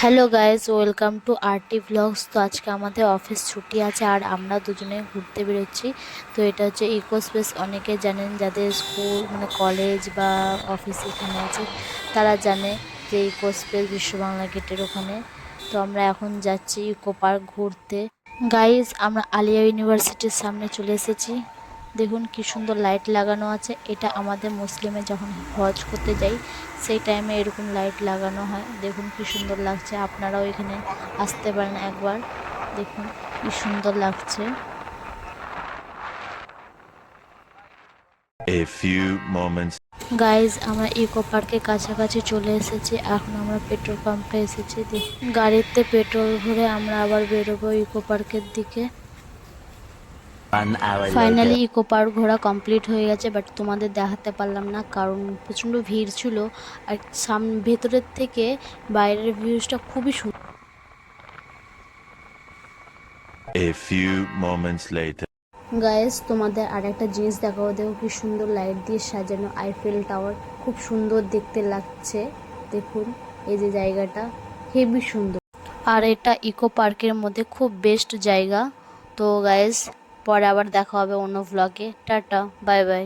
Hello guys, welcome to RT vlogs. তো আজকে আমাদের অফিস ছুটি আছে আর আমরা দুজনে ঘুরতে বেরোচ্ছি। তো এটা হচ্ছে ইকো স্পেস। অনেকে জানেন, যাদের স্কুল মানে কলেজ বা অফিস এখানে আছে তারা জানে যে ইকো স্পেস বিশ্ব বাংলা গেটের ওখানে। তো আমরা এখন যাচ্ছি ইকো পার্ক ঘুরতে। গাইজ, আমরা আলিয়া ইউনিভার্সিটির সামনে চলে এসেছি। দেখুন কি সুন্দর লাইট লাগানো আছে। এটা আমাদের মুসলিমে যখন হজ করতে যাই সেই টাইমে এরকম লাইট লাগানো হয়। দেখুন কি সুন্দর লাগছে। আপনারাও এখানে আসতে পারেন একবার। দেখুন কি সুন্দর লাগছে। A few moments. গাইজ, আমরা ইকো পার্কের কাছাকাছি চলে এসেছি। এখন আমরা পেট্রোল পাম্পে এসেছি। গাড়িতে পেট্রোল ভরে আমরা আবার বেরোবো ইকো পার্কের দিকে। 1 hour later. Finally Eco Park ঘোরা কমপ্লিট হয়ে গেছে, বাট তোমাদের দেখাতে পারলাম না কারণ প্রচণ্ড ভিড় ছিল। আর ভেতরের থেকে বাইরের ভিউজটা খুবই সুন্দর। A few moments later. Guys, তোমাদের আর একটা জিনিস দেখাবো। দেখো কি সুন্দর লাইট দিয়ে সাজানো আইফেল টাওয়ার, খুব সুন্দর দেখতে লাগছে। দেখুন এই যে জায়গাটা হেবি সুন্দর। আর এটা ইকো পার্কের মধ্যে খুব বেস্ট জায়গা। তো গাইস, পরে আবার দেখা হবে অন্য ভ্লগে। Tata, bye bye.